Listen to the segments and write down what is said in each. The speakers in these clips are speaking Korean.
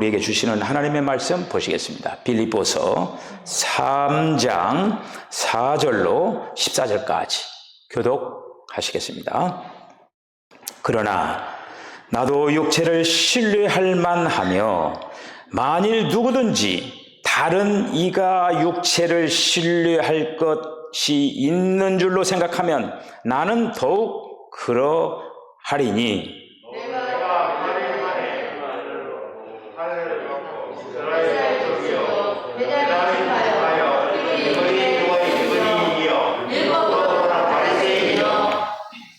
우리에게 주시는 하나님의 말씀 보시겠습니다. 빌립보서 3장 4절로 14절까지 교독하시겠습니다. 그러나 나도 육체를 신뢰할 만하며 만일 누구든지 다른 이가 육체를 신뢰할 것이 있는 줄로 생각하면 나는 더욱 그러하리니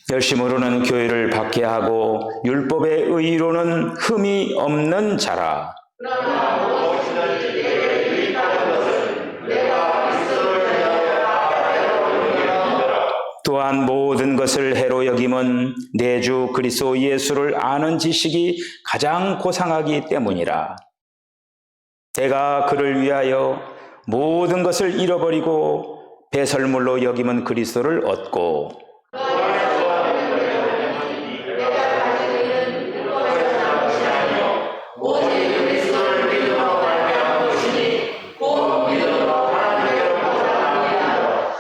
열심으로는 교회를 박해하고 율법의 의로는 흠이 없는 자라. 또한 모든 것을 해로 여김은 내 주 그리스도 예수를 아는 지식이 가장 고상하기 때문이라. 내가 그를 위하여 모든 것을 잃어버리고 배설물로 여김은 그리스도를 얻고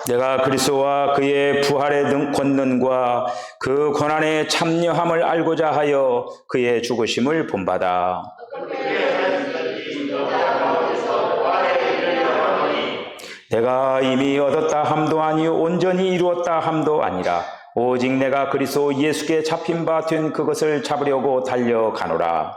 내가 그리스도와 그의 부활의 권능과 그 고난의 참여함을 알고자 하여 그의 죽으심을 본받아 내가 이미 얻었다 함도 아니요 온전히 이루었다 함도 아니라 오직 내가 그리스도 예수께 잡힌 바 된 그것을 잡으려고 달려가노라.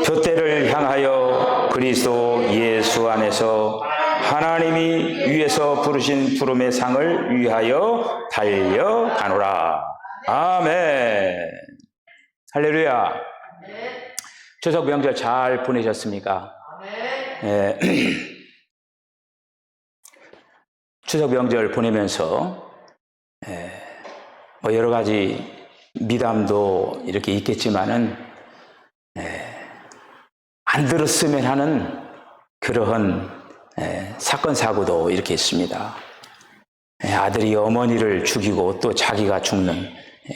돛대를 향하여 그리스도 예수 안에서 하나님이 위에서 부르신 부름의 상을 위하여 달려가노라. 아멘. 할렐루야. 추석 명절 잘 보내셨습니까? 추석 명절 보내면서 뭐 여러 가지 미담도 이렇게 있겠지만은 안 들었으면 하는 그러한 사건 사고도 이렇게 있습니다. 아들이 어머니를 죽이고 또 자기가 죽는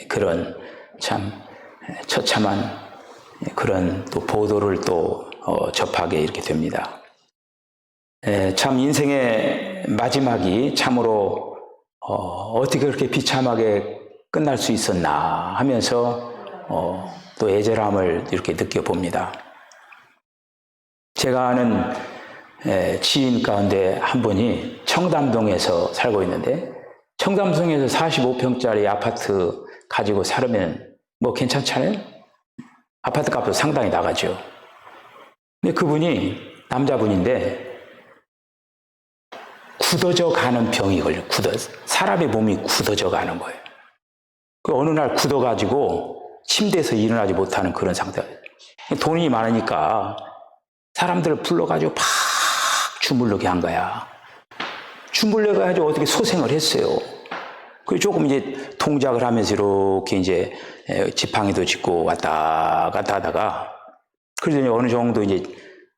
그런 참 처참한 그런 또 보도를 또 접하게 이렇게 됩니다. 참 인생의 마지막이 참으로 어떻게 그렇게 비참하게 끝날 수 있었나 하면서 또 애절함을 이렇게 느껴봅니다. 제가 아는 지인 가운데 한 분이 청담동에서 살고 있는데 청담동에서 45평짜리 아파트 가지고 살면 뭐 괜찮잖아요? 아파트 값도 상당히 나가죠. 근데 그분이 남자분인데 굳어져 가는 병이 걸려요. 사람의 몸이 굳어져 가는 거예요. 그 어느 날 굳어가지고 침대에서 일어나지 못하는 그런 상태가 돈이 많으니까 사람들을 불러가지고 팍 주물르게 한 거야. 주물러가지고 어떻게 소생을 했어요. 그 조금 이제 동작을 하면서 이렇게 이제 지팡이도 짚고 왔다 갔다 하다가 그러더니 어느 정도 이제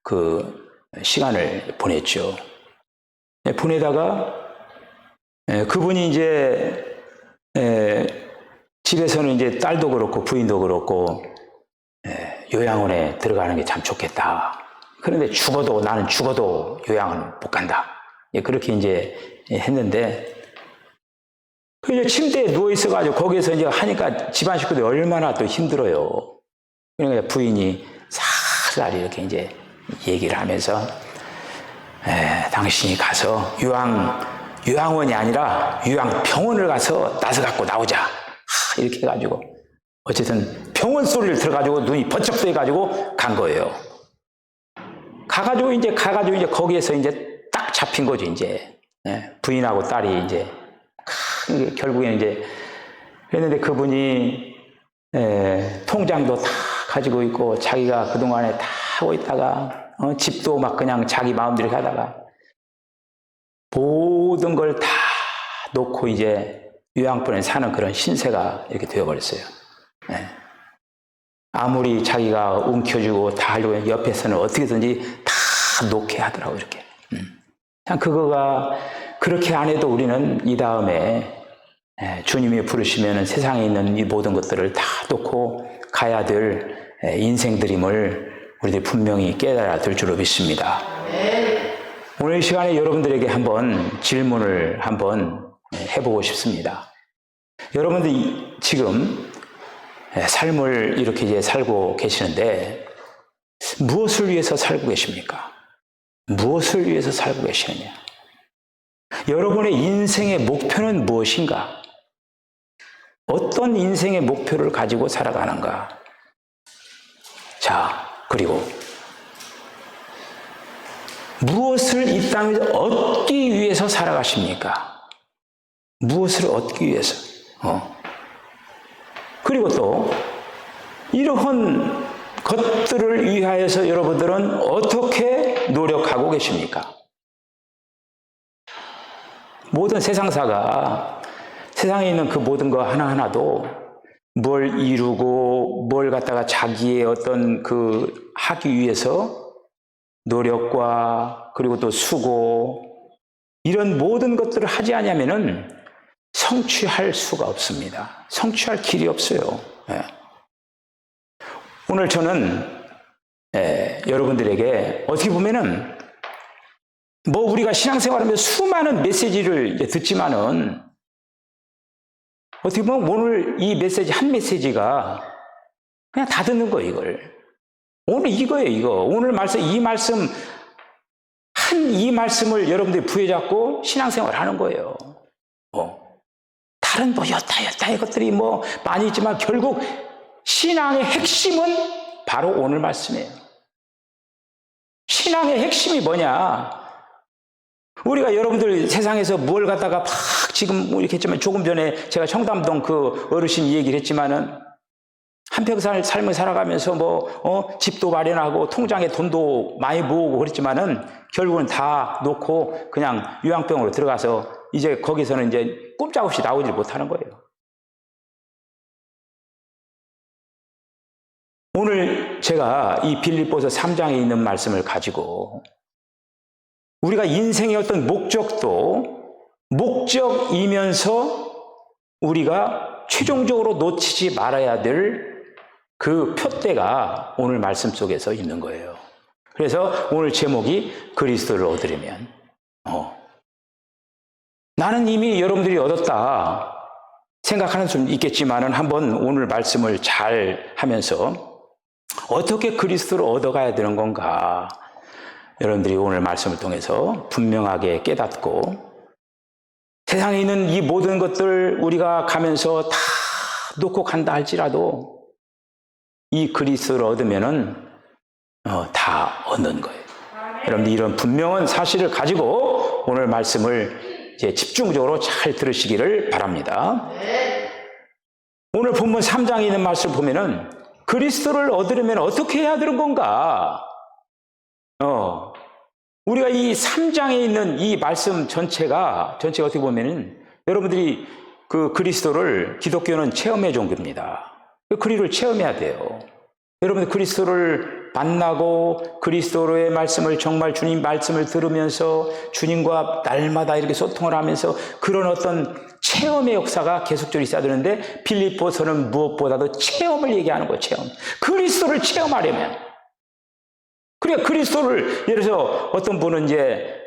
그 시간을 보냈죠. 보내다가 그분이 이제 집에서는 이제 딸도 그렇고 부인도 그렇고 요양원에 들어가는 게 참 좋겠다. 그런데 나는 죽어도 요양은 못 간다. 그렇게 이제 했는데, 그 침대에 누워 있어가지고 거기에서 이제 하니까 집안 식구들이 얼마나 또 힘들어요. 그러니까 부인이 살살 이렇게 이제 얘기를 하면서, 당신이 가서 요양원이 아니라 요양병원을 가서 나서 갖고 나오자. 이렇게 해가지고, 어쨌든 병원 소리를 들어가지고 눈이 번쩍 뜨여가지고 간 거예요. 가가지고 이제 거기에서 이제 딱 잡힌 거죠, 이제. 부인하고 딸이 이제, 결국에는 이제, 그랬는데 그분이, 통장도 다 가지고 있고, 자기가 그동안에 다 하고 있다가, 집도 막 그냥 자기 마음대로 하다가, 모든 걸 다 놓고 이제 요양병원에 사는 그런 신세가 이렇게 되어버렸어요. 아무리 자기가 움켜쥐고 다 하려고 옆에서는 어떻게든지 다 놓게 하더라고, 이렇게. 참 그거가 그렇게 안 해도 우리는 이 다음에 주님이 부르시면 세상에 있는 이 모든 것들을 다 놓고 가야 될 인생들임을 우리들이 분명히 깨달아야 될 줄로 믿습니다. 오늘 이 시간에 여러분들에게 한번 질문을 한번 해보고 싶습니다. 여러분들이 지금 삶을 이렇게 이제 살고 계시는데 무엇을 위해서 살고 계십니까? 무엇을 위해서 살고 계시느냐? 여러분의 인생의 목표는 무엇인가? 어떤 인생의 목표를 가지고 살아가는가? 자, 그리고 무엇을 이 땅에서 얻기 위해서 살아가십니까? 무엇을 얻기 위해서? 그리고 또 이러한 것들을 위하여서 여러분들은 어떻게 노력하고 계십니까? 모든 세상사가 세상에 있는 그 모든 거 하나하나도 뭘 이루고 뭘 갖다가 자기의 어떤 그 하기 위해서 노력과 그리고 또 수고 이런 모든 것들을 하지 않으면은 성취할 수가 없습니다. 성취할 길이 없어요. 오늘 저는 여러분들에게 어떻게 보면은 뭐 우리가 신앙생활하면서 수많은 메시지를 듣지만은 어떻게 보면 오늘 이 메시지 한 메시지가 그냥 다 듣는 거예요. 이걸 오늘 이거예요. 이거 오늘 말씀 이 말씀을 여러분들이 부여잡고 신앙생활을 하는 거예요. 다른 뭐 여타의 것들이 뭐 많이 있지만 결국 신앙의 핵심은 바로 오늘 말씀이에요. 신앙의 핵심이 뭐냐? 우리가 여러분들 세상에서 뭘 갖다가 막 지금 이렇게 했지만 조금 전에 제가 청담동 그 어르신 얘기를 했지만은 한평생 삶을 살아가면서 집도 마련하고 통장에 돈도 많이 모으고 그랬지만은 결국은 다 놓고 그냥 요양병으로 들어가서 이제 거기서는 이제 꼼짝없이 나오질 못하는 거예요. 오늘 제가 이 빌립보서 3장에 있는 말씀을 가지고 우리가 인생의 어떤 목적이면서 우리가 최종적으로 놓치지 말아야 될 그 표대가 오늘 말씀 속에서 있는 거예요. 그래서 오늘 제목이 그리스도를 얻으려면 나는 이미 여러분들이 얻었다 생각하는 수 있겠지만은 한번 오늘 말씀을 잘 하면서 어떻게 그리스도를 얻어가야 되는 건가 여러분들이 오늘 말씀을 통해서 분명하게 깨닫고 세상에 있는 이 모든 것들 우리가 가면서 다 놓고 간다 할지라도 이 그리스도를 얻으면은 다 얻는 거예요. 여러분들 이런 분명한 사실을 가지고 오늘 말씀을 이제 집중적으로 잘 들으시기를 바랍니다. 오늘 본문 3장에 있는 말씀을 보면은 그리스도를 얻으려면 어떻게 해야 되는 건가? 우리가 이 3장에 있는 이 말씀 전체가 어떻게 보면은 여러분들이 그 그리스도를 기독교는 체험의 종교입니다. 그리스도를 체험해야 돼요. 여러분들 그리스도를 만나고 그리스도로의 말씀을 정말 주님 말씀을 들으면서 주님과 날마다 이렇게 소통을 하면서 그런 어떤 체험의 역사가 계속적으로 있어야 되는데 빌립보서는 무엇보다도 체험을 얘기하는 거예요. 체험. 그리스도를 체험하려면 그러니까 그리스도를 예를 들어서 어떤 분은 이제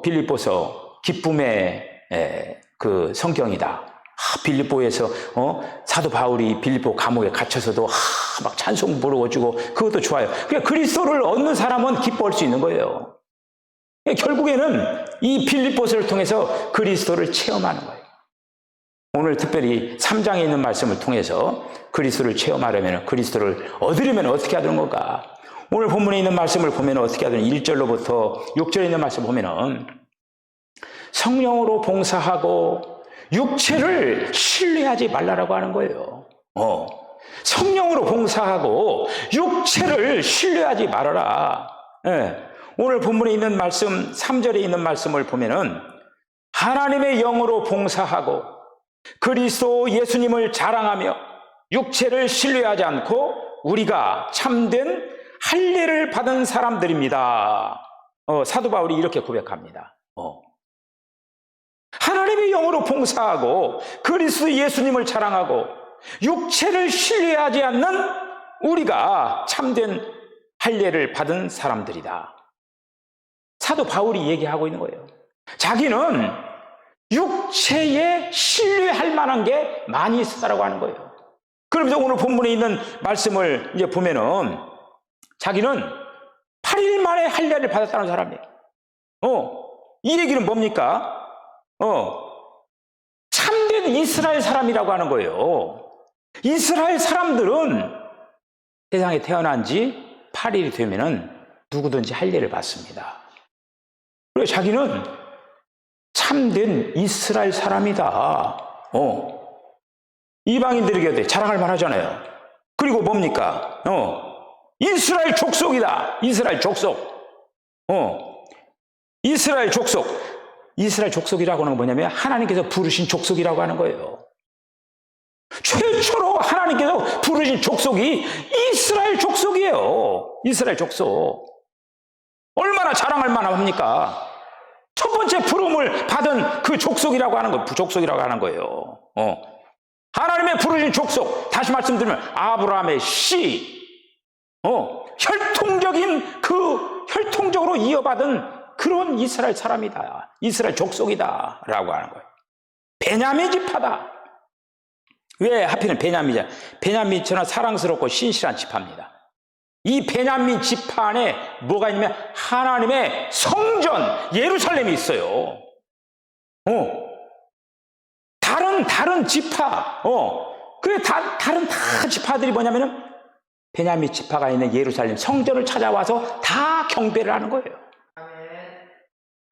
빌립보서 기쁨의 그 성경이다. 빌립보에서 사도 바울이 빌립보 감옥에 갇혀서도 막 찬송 부르고주고 그것도 좋아요. 그러니까 그리스도를 얻는 사람은 기뻐할 수 있는 거예요. 결국에는 이 빌립보서를 통해서 그리스도를 체험하는 거예요. 오늘 특별히 3장에 있는 말씀을 통해서 그리스도를 체험하려면 그리스도를 얻으려면 어떻게 해야 되는 건가? 오늘 본문에 있는 말씀을 보면 어떻게 해야 되는 1절로부터 6절에 있는 말씀 보면은 성령으로 봉사하고 육체를 신뢰하지 말라라고 하는 거예요. 성령으로 봉사하고 육체를 신뢰하지 말아라. 오늘 본문에 있는 말씀 3절에 있는 말씀을 보면은 하나님의 영으로 봉사하고 그리스도 예수님을 자랑하며 육체를 신뢰하지 않고 우리가 참된 할례를 받은 사람들입니다. 사도 바울이 이렇게 고백합니다. 하나님의 영으로 봉사하고 그리스도 예수님을 자랑하고 육체를 신뢰하지 않는 우리가 참된 할례를 받은 사람들이다. 사도 바울이 얘기하고 있는 거예요. 자기는 육체에 신뢰할 만한 게 많이 있었다고 하는 거예요. 그러면서 오늘 본문에 있는 말씀을 이제 보면은 자기는 8일 만에 할례를 받았다는 사람이에요. 이 얘기는 뭡니까? 참된 이스라엘 사람이라고 하는 거예요. 이스라엘 사람들은 세상에 태어난 지 8일이 되면은 누구든지 할례를 받습니다. 그래서 자기는 참된 이스라엘 사람이다. 이방인들에게 자랑할 만하잖아요. 그리고 뭡니까? 이스라엘 족속이다. 이스라엘 족속. 이스라엘 족속. 이스라엘 족속이라고 하는 건 뭐냐면 하나님께서 부르신 족속이라고 하는 거예요. 최초로 하나님께서 부르신 족속이 이스라엘 족속이에요. 이스라엘 족속. 얼마나 자랑할 만합니까? 첫 번째 부름을 받은 그 족속이라고 하는 거, 족속이라고 하는 거예요. 하나님의 부르신 족속, 다시 말씀드리면 아브라함의 씨, 혈통적으로 이어받은 그런 이스라엘 사람이다. 이스라엘 족속이다. 라고 하는 거예요. 베냐민 지파다. 왜 하필은 베냐민이냐? 베냐민이 저는 사랑스럽고 신실한 지파입니다. 이 베냐민 지파 안에 뭐가 있냐면 하나님의 성전 예루살렘이 있어요. 다른 지파, 그래 다른 지파들이 뭐냐면은 베냐민 지파가 있는 예루살렘 성전을 찾아와서 다 경배를 하는 거예요.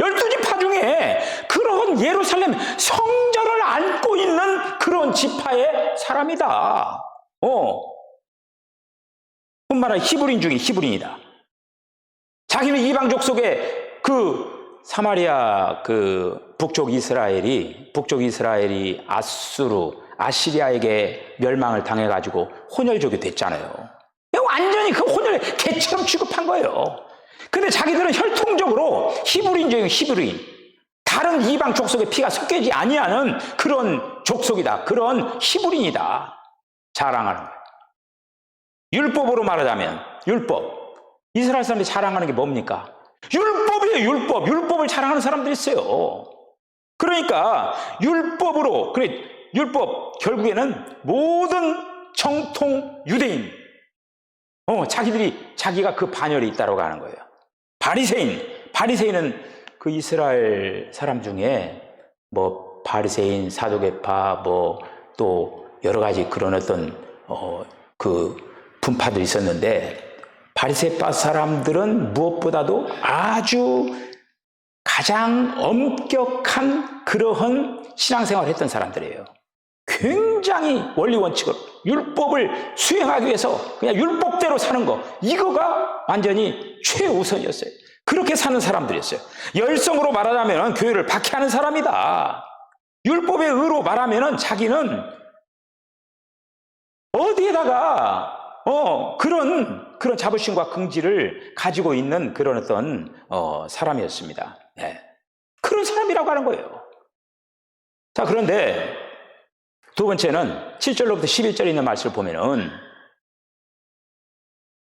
12지파 중에 그런 예루살렘 성전을 안고 있는 그런 지파의 사람이다. 뿐만 아니라 히브리인 중에 히브리인이다. 자기는 이방 족속의 그 사마리아 그 북쪽 이스라엘이 아시리아에게 멸망을 당해가지고 혼혈족이 됐잖아요. 완전히 그 혼혈의 개처럼 취급한 거예요. 근데 자기들은 혈통적으로 히브리인 중에 히브리인, 다른 이방 족속의 피가 섞이지 아니하는 그런 족속이다. 그런 히브리인이다. 자랑하는 거예요. 율법으로 말하자면 율법. 이스라엘 사람들이 자랑하는 게 뭡니까? 율법이에요. 율법을 자랑하는 사람들이 있어요. 그러니까 율법 결국에는 모든 정통 유대인, 자기가 그 반열에 있다고 하는 거예요. 바리새인은 그 이스라엘 사람 중에 뭐 바리새인, 사두개파, 뭐 또 여러 가지 그런 어떤 그 분파들이 있었는데, 바리새파 사람들은 무엇보다도 아주 가장 엄격한 그러한 신앙생활을 했던 사람들이에요. 굉장히 원리 원칙으로 율법을 수행하기 위해서 그냥 율법대로 사는 거, 이거가 완전히 최우선이었어요. 그렇게 사는 사람들이었어요. 열성으로 말하자면 교회를 박해하는 사람이다. 율법의 의로 말하면 자기는 어디에다가 그런 자부심과 긍지를 가지고 있는 그런 어떤 사람이었습니다. 네. 그런 사람이라고 하는 거예요. 자, 그런데 두 번째는 7절로부터 11절에 있는 말씀을 보면은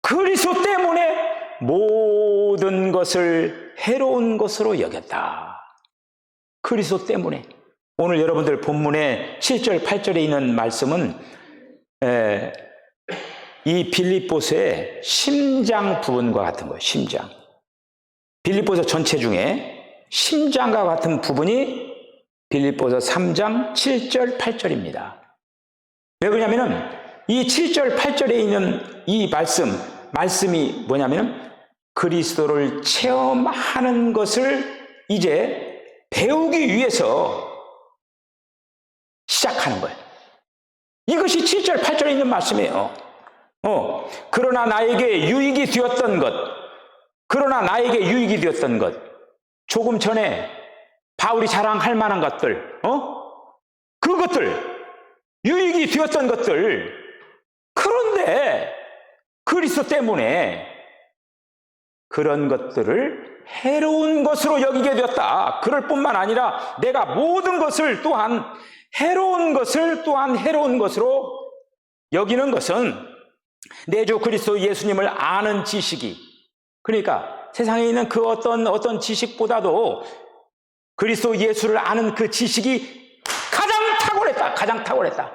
그리스도 때문에 모든 것을 해로운 것으로 여겼다. 그리스도 때문에. 오늘 여러분들 본문의 7절, 8절에 있는 말씀은 이 빌립보서의 심장 부분과 같은 거예요. 심장. 빌립보서 전체 중에 심장과 같은 부분이 빌립보서 3장 7절, 8절입니다. 왜 그러냐면은 이 7절, 8절에 있는 이 말씀이 뭐냐면은 그리스도를 체험하는 것을 이제 배우기 위해서 시작하는 거예요. 이것이 7절, 8절에 있는 말씀이에요. 그러나 나에게 유익이 되었던 것, 조금 전에 바울이 자랑할 만한 것들, 그것들, 유익이 되었던 것들, 그런데 그리스도 때문에 그런 것들을 해로운 것으로 여기게 되었다. 그럴 뿐만 아니라 내가 모든 것을 또한 해로운 것을 또한 해로운 것으로 여기는 것은 내 주 그리스도 예수님을 아는 지식이, 그러니까 세상에 있는 그 어떤 지식보다도 그리스도 예수를 아는 그 지식이 가장 탁월했다. 가장 탁월했다.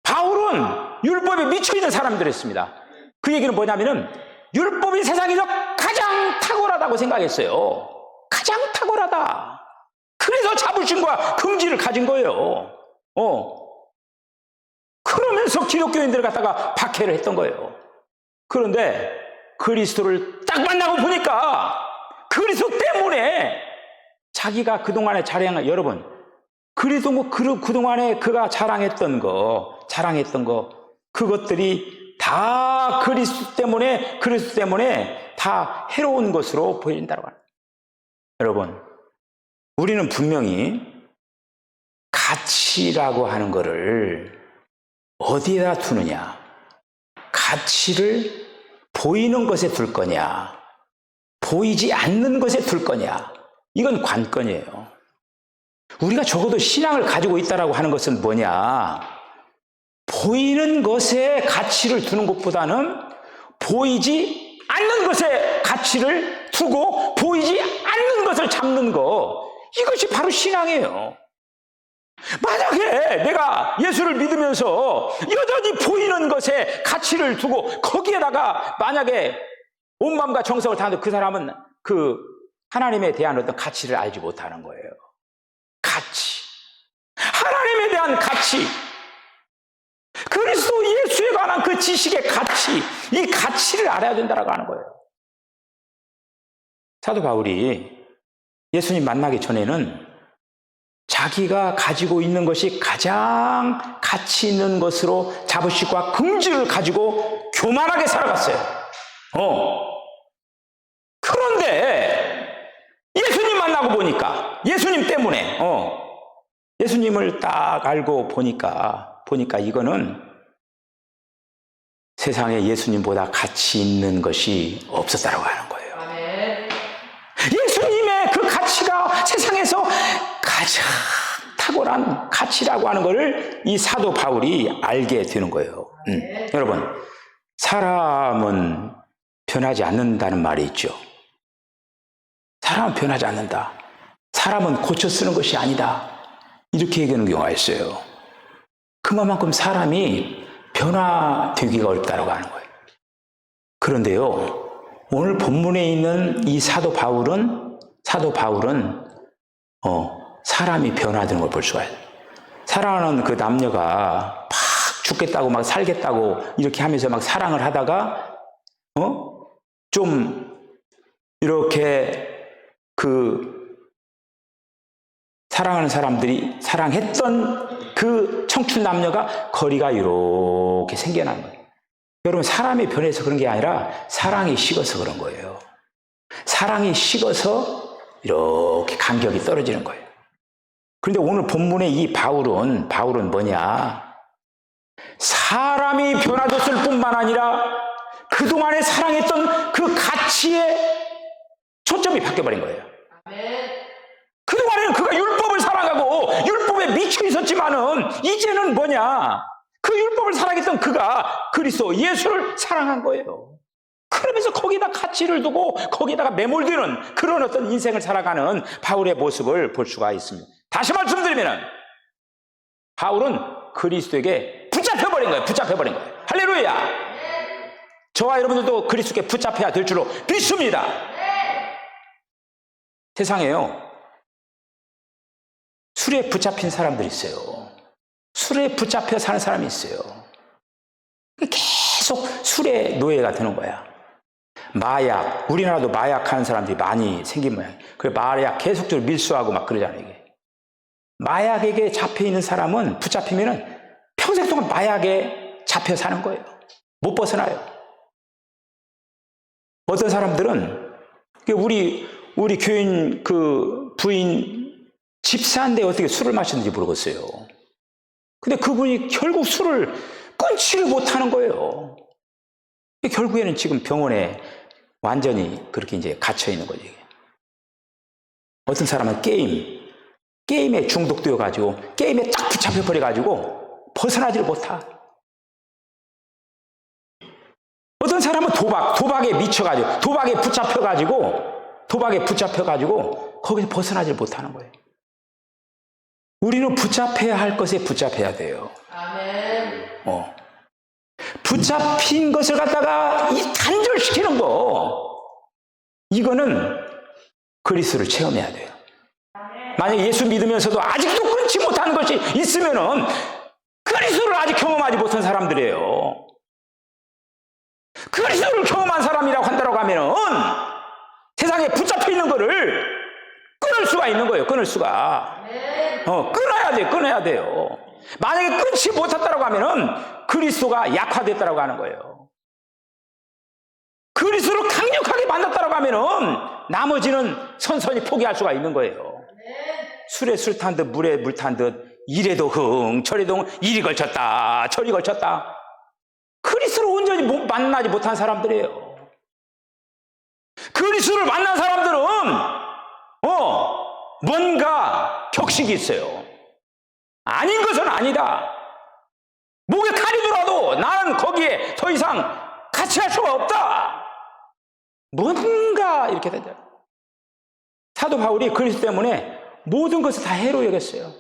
바울은 율법에 미쳐있는 사람들이었습니다. 그 얘기는 뭐냐면은 율법이 세상에서 가장 탁월하다고 생각했어요. 가장 탁월하다. 그래서 자부심과 긍지를 가진 거예요. 그러면서 기독교인들을 갖다가 박해를 했던 거예요. 그런데 그리스도를 딱 만나고 보니까 그리스도 때문에 자기가 그동안에 자랑한, 여러분, 그동안에 그가 자랑했던 거, 그것들이 다 그리스도 때문에 다 해로운 것으로 보인다고 합니다. 여러분, 우리는 분명히 가치라고 하는 거를 어디에다 두느냐, 가치를 보이는 것에 둘 거냐, 보이지 않는 것에 둘 거냐, 이건 관건이에요. 우리가 적어도 신앙을 가지고 있다라고 하는 것은 뭐냐, 보이는 것에 가치를 두는 것보다는 보이지 않는 것에 가치를 두고 보이지 않는 것을 잡는 거, 이것이 바로 신앙이에요. 만약에 내가 예수를 믿으면서 여전히 보이는 것에 가치를 두고 거기에다가 만약에 온 마음과 정성을 다하는데 그 사람은 그 하나님에 대한 어떤 가치를 알지 못하는 거예요. 가치, 하나님에 대한 가치, 그리스도 예수에 관한 그 지식의 가치, 이 가치를 알아야 된다고 하는 거예요. 사도 바울이 예수님 만나기 전에는 자기가 가지고 있는 것이 가장 가치 있는 것으로 자부심과 긍지를 가지고 교만하게 살아갔어요. 그런데 예수님 만나고 보니까, 예수님 때문에 예수님을 딱 알고 보니까 이거는 세상에 예수님보다 가치 있는 것이 없었다고 하는 거예요. 예수님의 그 가치가 세상에서 가장 탁월한 가치라고 하는 것을 이 사도 바울이 알게 되는 거예요. 여러분, 사람은 변하지 않는다는 말이 있죠. 사람은 변하지 않는다. 사람은 고쳐 쓰는 것이 아니다. 이렇게 얘기하는 경우가 있어요. 그만큼 사람이 변화되기가 어렵다고 하는 거예요. 그런데요, 오늘 본문에 있는 이 사도 바울은 사람이 변화되는 걸 볼 수가 있어요. 사랑하는 그 남녀가 막 죽겠다고 막 살겠다고 이렇게 하면서 막 사랑을 하다가 좀 이렇게 그 사랑하는 사람들이 사랑했던 그 청춘 남녀가 거리가 이렇게 생겨나는 거예요. 여러분, 사람이 변해서 그런 게 아니라 사랑이 식어서 그런 거예요. 사랑이 식어서 이렇게 간격이 떨어지는 거예요. 그런데 오늘 본문의 이 바울은 뭐냐? 사람이 변화됐을 뿐만 아니라 그동안에 사랑했던 그 가치에 초점이 바뀌어버린 거예요. 그동안에는 그가 율법을 사랑하고 율법에 미쳐 있었지만은 이제는 뭐냐? 그 율법을 사랑했던 그가 그리스도 예수를 사랑한 거예요. 그러면서 거기다 가치를 두고 거기다가 매몰되는 그런 어떤 인생을 살아가는 바울의 모습을 볼 수가 있습니다. 다시 말씀드리면 바울은 그리스도에게 붙잡혀버린 거예요. 할렐루야! 저와 여러분들도 그리스도께 붙잡혀야 될 줄로 믿습니다. 세상에요, 술에 붙잡힌 사람들이 있어요. 술에 붙잡혀 사는 사람이 있어요. 계속 술의 노예가 되는 거야. 마약, 우리나라도 마약하는 사람들이 많이 생긴 모양이에요. 그 마약 계속적으로 밀수하고 막 그러잖아요. 이게. 마약에게 잡혀있는 사람은 붙잡히면은 평생 동안 마약에 잡혀 사는 거예요. 못 벗어나요. 어떤 사람들은 우리 교인 그 부인 집사인데 어떻게 술을 마셨는지 모르겠어요. 근데 그분이 결국 술을 끊지를 못하는 거예요. 결국에는 지금 병원에 완전히 그렇게 이제 갇혀 있는 거죠. 어떤 사람은 게임에 중독되어 가지고 게임에 딱 붙잡혀 버려 가지고 벗어나지를 못하. 어떤 사람은 도박에 미쳐 가지고 도박에 붙잡혀 가지고 거기서 벗어나지를 못하는 거예요. 우리는 붙잡혀야 할 것에 붙잡혀야 돼요. 아멘. 붙잡힌 것을 갖다가 단절시키는 거, 이거는 그리스도를 체험해야 돼요. 만약에 예수 믿으면서도 아직도 끊지 못하는 것이 있으면은 그리스도를 아직 경험하지 못한 사람들이에요. 그리스도를 경험한 사람이라고 한다고 하면은 세상에 붙잡혀 있는 거를 끊을 수가 있는 거예요. 끊을 수가. 끊어야 돼요. 만약에 끊지 못했다고 하면은 그리스도가 약화됐다고 하는 거예요. 그리스도를 강력하게 만났다고 하면은 나머지는 선선히 포기할 수가 있는 거예요. 술에 술 탄 듯 물에 물 탄 듯 이래도 흥 저래도 흥, 이리 걸쳤다 저리 걸쳤다. 그리스도를 온전히 만나지 못한 사람들이에요. 그리스도를 만난 사람들은 뭔가 격식이 있어요. 아닌 것은 아니다. 목에 칼이 들어도 나는 거기에 더 이상 같이 할 수가 없다. 뭔가 이렇게 되죠. 사도 바울이 그리스도 때문에 모든 것을 다 해로 여겼어요.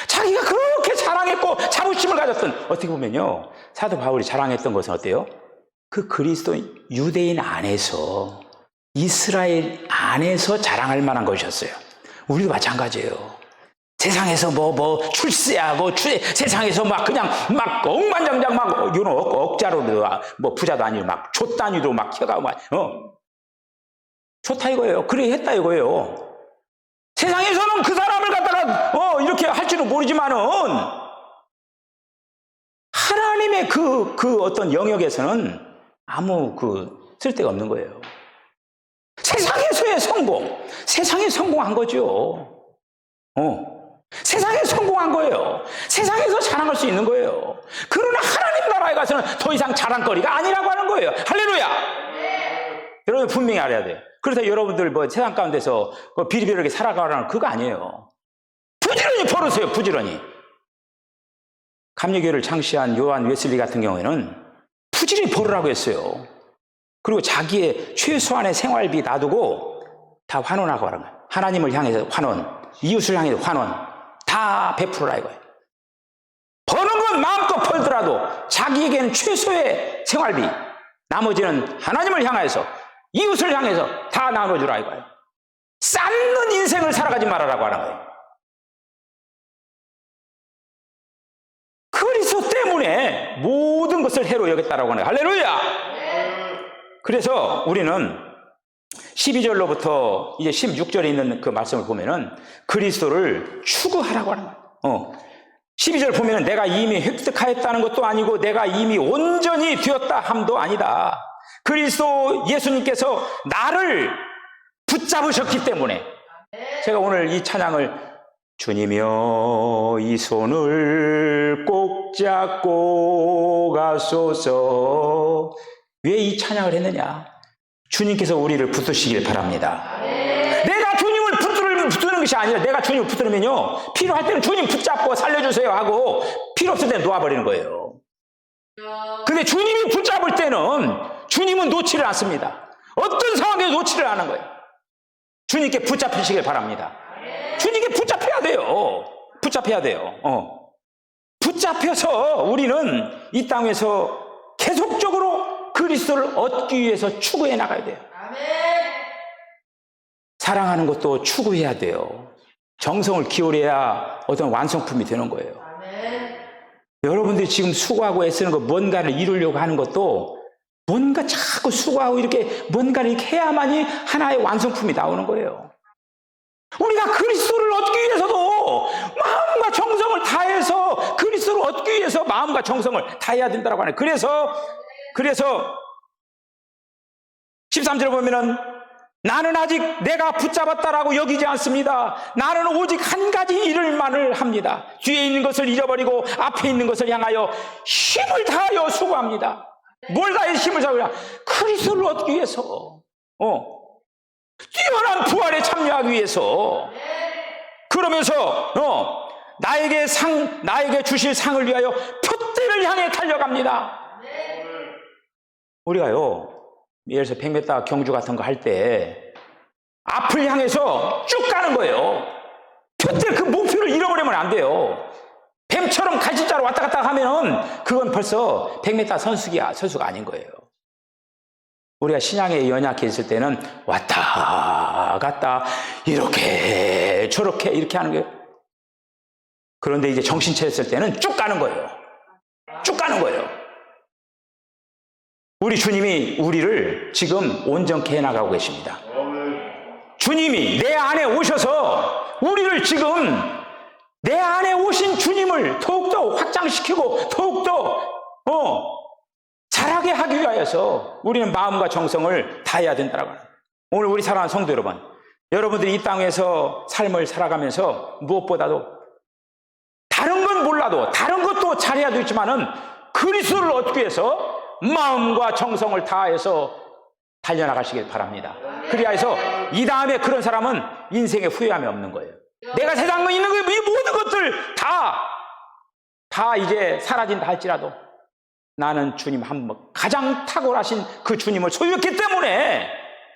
자기가 그렇게 자랑했고 자부심을 가졌던, 어떻게 보면요, 사도 바울이 자랑했던 것은 어때요? 그 그리스도 유대인 안에서, 이스라엘 안에서 자랑할 만한 것이었어요. 우리도 마찬가지예요. 세상에서 출세하고 세상에서 막 그냥 막 억만장장 막 억자로도 뭐 부자도 아니고 막 조 단위로 막 켜가고 막 좋다 이거예요. 그래 했다 이거예요. 세상에서는 그 사람을 갖다가 이렇게 할지는 모르지만은 하나님의 그 어떤 영역에서는 아무 쓸데가 없는 거예요. 세상에서의 성공, 세상에 성공한 거죠. 세상에 성공한 거예요. 세상에서 자랑할 수 있는 거예요. 그러나 하나님 나라에 가서는 더 이상 자랑거리가 아니라고 하는 거예요. 할렐루야! 여러분 분명히 알아야 돼요. 그래서 여러분들 세상 가운데서 비리비리하게 살아가라는 그거 아니에요. 부지런히 벌으세요. 부지런히. 감리교회를 창시한 요한 웨슬리 같은 경우에는 부지런히 벌으라고 했어요. 그리고 자기의 최소한의 생활비 놔두고 다 환원하고 하는 거예요. 하나님을 향해서 환원, 이웃을 향해서 환원 다 베풀어라 이거예요. 버는 건 마음껏 벌더라도 자기에게는 최소의 생활비, 나머지는 하나님을 향해서, 이웃을 향해서 다 나눠주라 이거예요. 쌓는 인생을 살아가지 말아라고 하는 거예요. 그리스도 때문에 모든 것을 해로 여겼다라고 하는 거예요. 할렐루야! 그래서 우리는 12절로부터 이제 16절에 있는 그 말씀을 보면은 그리스도를 추구하라고 하는 거예요. 12절 보면은 내가 이미 획득하였다는 것도 아니고 내가 이미 온전히 되었다 함도 아니다. 그리스도 예수님께서 나를 붙잡으셨기 때문에, 제가 오늘 이 찬양을 주님이여 이 손을 꼭 잡고 가소서, 왜 이 찬양을 했느냐? 주님께서 우리를 붙드시길 바랍니다. 내가 주님을 붙드는 것이 아니라, 내가 주님을 붙들면요, 필요할 때는 주님 붙잡고 살려주세요 하고 필요 없을 때는 놓아버리는 거예요. 근데 주님이 붙잡을 때는 주님은 놓지를 않습니다. 어떤 상황에도 놓지를 않은 거예요. 주님께 붙잡히시길 바랍니다. 주님께 붙잡혀야 돼요. 붙잡혀야 돼요. 붙잡혀서 우리는 이 땅에서 계속적으로 그리스도를 얻기 위해서 추구해 나가야 돼요. 사랑하는 것도 추구해야 돼요. 정성을 기울여야 어떤 완성품이 되는 거예요. 여러분들이 지금 수고하고 애쓰는 거, 뭔가를 이루려고 하는 것도 뭔가 자꾸 수고하고 이렇게 뭔가를 이렇게 해야만이 하나의 완성품이 나오는 거예요. 우리가 그리스도를 얻기 위해서도 마음과 정성을 다해서 그리스도를 얻기 위해서 마음과 정성을 다해야 된다고 하네요. 그래서 13절에 보면은 나는 아직 내가 붙잡았다라고 여기지 않습니다. 나는 오직 한 가지 일을만을 합니다. 뒤에 있는 것을 잃어버리고 앞에 있는 것을 향하여 힘을 다하여 수고합니다. 뭘 다해 힘을 잡으냐? 그리스도를 얻기 위해서, 뛰어난 부활에 참여하기 위해서. 그러면서 나에게 주실 상을 위하여 표대를 향해 달려갑니다. 우리가요, 예를 들어서 100m 경주 같은 거 할 때 앞을 향해서 쭉 가는 거예요. 표대 그 목표를 잃어버리면 안 돼요. 뱀처럼 갈진자로 왔다 갔다 하면은 그건 벌써 100m 선수가 아닌 거예요. 우리가 신앙에 연약해 있을 때는 왔다 갔다 이렇게 저렇게 이렇게 하는 거예요. 그런데 이제 정신 차렸을 때는 쭉 가는 거예요. 쭉 가는 거예요. 우리 주님이 우리를 지금 온전케 해나가고 계십니다. 주님이 내 안에 오셔서 우리를 지금 내 안에 오신 주님을 더욱더 확장시키고 더욱더 잘하게 하기 위하여서 우리는 마음과 정성을 다해야 된다고 합니다. 오늘 우리 사랑하는 성도 여러분, 여러분들이 이 땅에서 삶을 살아가면서 무엇보다도 다른 건 몰라도 다른 것도 잘해야 되지만은 그리스도를 얻기 위해서 마음과 정성을 다해서 달려나가시길 바랍니다. 그리하여서 이 다음에 그런 사람은 인생에 후회함이 없는 거예요. 내가 세상에 있는 이 모든 것들 다 이제 사라진다 할지라도 나는 주님 한 번 가장 탁월하신 그 주님을 소유했기 때문에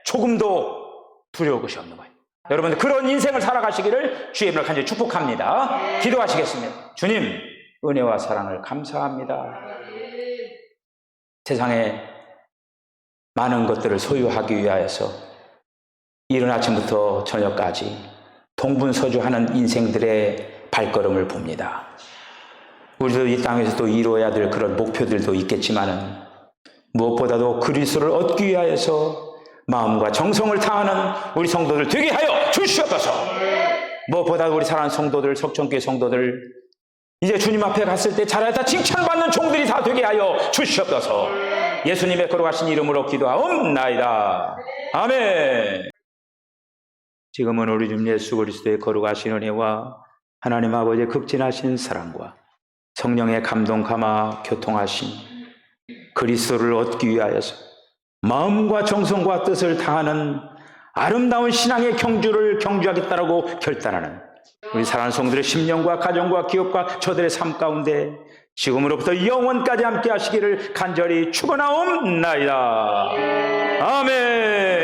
조금도 두려울 것이 없는 거예요. 여러분들 그런 인생을 살아가시기를 주의 이름으로 간절히 축복합니다. 기도하시겠습니다. 주님, 은혜와 사랑을 감사합니다. 세상에 많은 것들을 소유하기 위하여서 이른 아침부터 저녁까지 동분서주하는 인생들의 발걸음을 봅니다. 우리도 이 땅에서 또 이루어야 될 그런 목표들도 있겠지만은 무엇보다도 그리스도를 얻기 위하여서 마음과 정성을 다하는 우리 성도들 되게 하여 주시옵소서. 무엇보다 우리 사랑하는 성도들, 석천교회 성도들 이제 주님 앞에 갔을 때 잘하였다 칭찬받는 종들이 다 되게 하여 주시옵소서. 예수님의 거룩하신 이름으로 기도하옵나이다. 아멘. 지금은 우리 주 예수 그리스도의 거룩하신 은혜와 하나님 아버지의 극진하신 사랑과 성령의 감동 감화 교통하심 그리스도를 얻기 위하여서 마음과 정성과 뜻을 다하는 아름다운 신앙의 경주를 경주하겠다라고 결단하는 우리 사랑하는 성도들의 심령과 가정과 기업과 저들의 삶 가운데 지금으로부터 영원까지 함께 하시기를 간절히 축원하옵나이다. 아멘.